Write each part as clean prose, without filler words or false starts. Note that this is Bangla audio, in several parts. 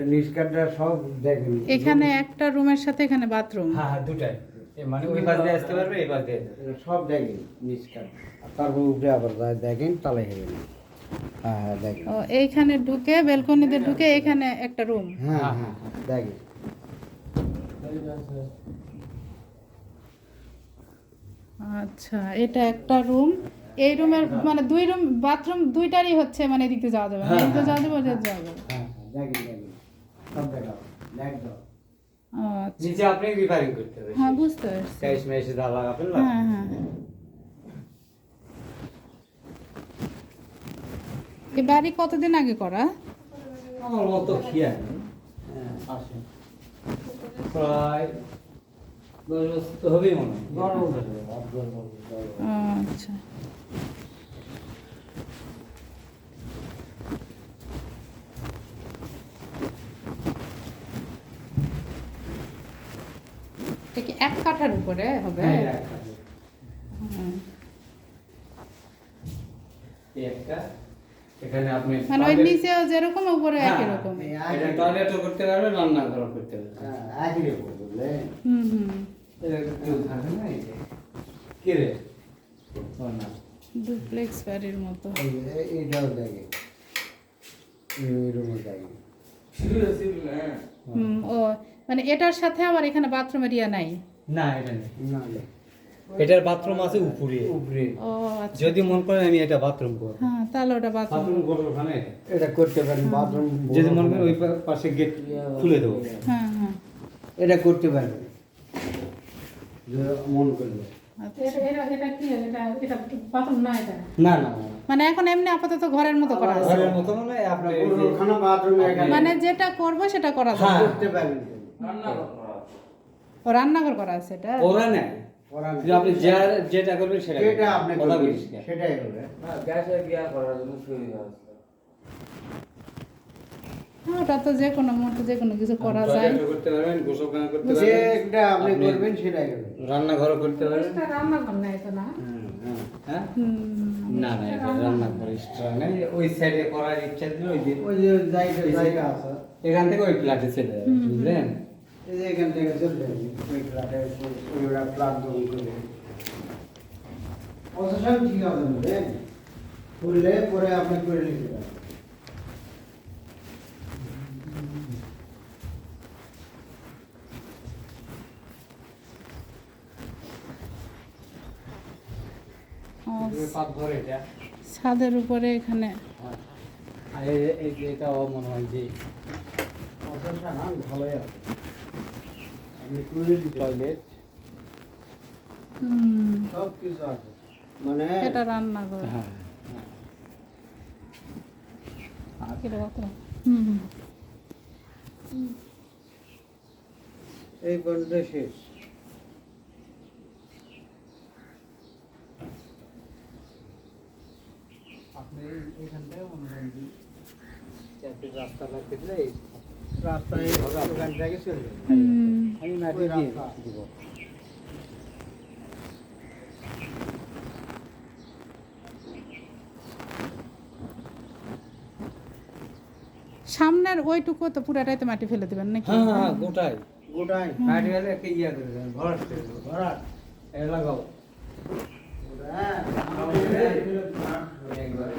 নিষ্কারটা সব দেখেন। এখানে একটা রুমের সাথে এখানে বাথরুম। হ্যাঁ হ্যাঁ দুটাই, মানে ওই পাশ দিয়ে আসতে পারবে এই পাশ দিয়ে। সব দেখেন নিষ্কার, আর তারপর উপরে আবার দেখেন তালে হেবেন। হ্যাঁ হ্যাঁ দেখেন। ও এইখানে ঢুকে ব্যালকনিতে ঢুকে এখানে একটা রুম। হ্যাঁ হ্যাঁ দেখেন। আচ্ছা, এটা একটা রুম। এই রুমের মানে দুই রুম বাথরুম দুইটারই হচ্ছে, মানে এদিকে যাওয়া যাবে, হ্যাঁ, এদিকে যাওয়া হ্যাঁ, যাবে, ওদিকে যাওয়া যাবে। হ্যাঁ দেখেন দেখেন সব দেখাও, একদম। আচ্ছা, নিচে আপনি রিপেয়ারিং করতে হবে, হ্যাঁ বুঝতে পারছি। টাইস মেশে দা লাগাবেন না। হ্যাঁ হ্যাঁ। এই বাড়ি কতদিন আগে করা? আমার মতো খেয়াল আসে প্রায় 10 বছর তো হবেই মনে হয়। আচ্ছা, এটা কি এক কাঠার উপরে হবে? হ্যাঁ, একটা। হুম। এই একটা, এখানে আপনি মানে ওই নিচেও যেরকম উপরে হ্যাঁ, একই রকম। এটা টয়লেটও করতে পারবেন, রান্নাঘরও করতে পারবেন। হ্যাঁ একই রকম বুঝলেন। হুম হুম। এটা কেউ থাকে না এই যে। কি রে? ও না। ডুপ্লেক্স বাড়ির মতো। এইটাও দেখেন, এই রুমও দেখেন। হুম, ও মানে এটার সাথে আবার এখানে বাথরুম এরিয়া নাই? না এটা নেই, না না, এটার বাথরুম আছে উপরে। উপরে ও আচ্ছা, যদি মন করে আমি এটা বাথরুম করব, হ্যাঁ তাহলে ওটা বাথরুম। বাথরুম করবো ওখানে এটা। এটা করতে পারেন, বাথরুম যদি মন করে ওই পাশে গেট খুলে দেবো। হ্যাঁ হ্যাঁ। এটা করতে পারবেন যদি মন করলে। আচ্ছা, এটা কি এটা বাথরুম না এটা? না না না, মানে এখন এমনি আপাতত ঘরের মতো করা আছে। ঘরের মতো মানে আপনার এই যে- ওখানে বাথরুম এখানে মানে যেটা করব সেটা করা যাবে। হ্যাঁ। করতে পারবেন। ও রান্নাঘর করা আছে এটা? ওরা নেই, ওরা যে আপনি যেটা করবেন সেটা যেটা আপনি কথা করবেন, বলিস না। সেটাই হবে। হ্যাঁ, ওটা তো যে কোনো মুহূর্তে যে কোনো কিছু করা যায়। টয়লেটও করতে পারবেন, গোসলখানা করতে যে পারবেন, একটা আপনি করবেন সেটাই হবে। রান্নাঘরও করতে পারবেন। এটা রান্নাঘর না এটা না? হ্যাঁ হুম। না না, এটা রান্নাঘর এক্সট্রা নেই, ওই সাইডে করার ইচ্ছা দিলে ওই যে ওই যে জায়গা আছে, এখান থেকে ওই ফ্ল্যাটে চলে যাবে, বুঝলেন? এই যে এখান থেকে চলে যাবে ওই ফ্ল্যাটে, ওইটা ফ্ল্যাট দখল করে অবশ্যই ঠিক আছে বুঝলেন। করলে পরে আপনি করে নিতে পারেন। পাকঘর এটা, ছাদের উপরে এখানে আর এই যে এটাও মনে হয় যে অবশ্যই না, ভালোই আছে। আপনি করে দিতে টয়লেট। সব কিছু আছে, মানে এটা রান্নাঘর। হ্যাঁ এটা বাথরুম। হুম হুম। এই পর্যন্ত শেষ। আপনি এইখানটায় মনে হয় যে চারটে রাস্তা লাগতে দিলে রাস্তায় ওখান থেকে চলে যাবে। হুম। আমি মাটি ওই দিয়ে রাস্তা। দিব। সামনের ওইটুকু তো পুরাটাই তো মাটি ফেলে দিবেন নাকি? হ্যাঁ হ্যাঁ গোটাই গোটাই মাটি হলে একটা ইয়া করে দেবেন, ভরাট করে দেবো, ভরাট। এ লাগাও হ্যাঁ, একবারে।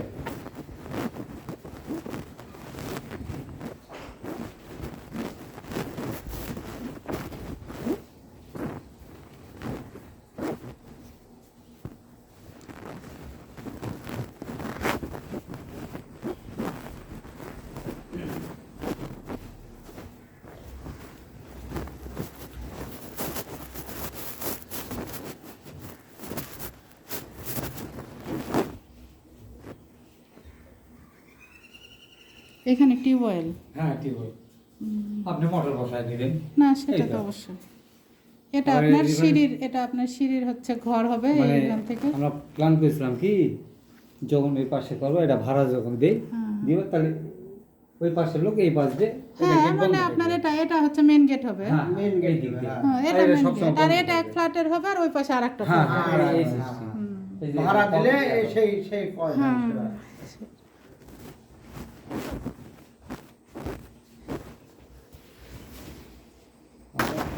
এখানে টিউবওয়েল? হ্যাঁ ঠিক আছে, আপনি মোটর বসায় দিবেন। না সেটা এই তো তো। অবশ্যই। এটা আর আপনার এখানে- সিঁড়ির, এটা আপনার সিঁড়ির হচ্ছে ঘর হবে মানে এখান থেকে। আমরা প্ল্যান করেছিলাম কি, যখন এই পাশে করবো এটা ভাড়া যখন দেই হ্যাঁ। দিব, তাহলে ওই পাশের লোক এই পাশ দিয়ে হ্যাঁ, মানে আপনার এটা হচ্ছে মেন গেট হবে। হ্যাঁ মেন এই গেট দিক দিয়ে। হ্যাঁ। হ্যাঁ, এটা আর মেন সবসময় গেট। আর বন্ধ এটা এক থাকবে। ফ্ল্যাটের হবে আর ওই পাশে আরেকটা হ্যাঁ ফ্ল্যাট হ্যাঁ, হবে। এই হ্যাঁ, system। হুম। এই যে ভাড়া দিলে কম- সেই পয়সা হ্যাঁ। সেটা।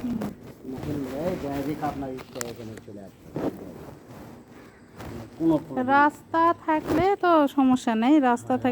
এই ডাইরেক্ট আপনার ইচ্ছা এখানে চলে আসবে, কোনো problem নেই। রাস্তা থাকলে তো সমস্যা নেই, রাস্তা থাকলে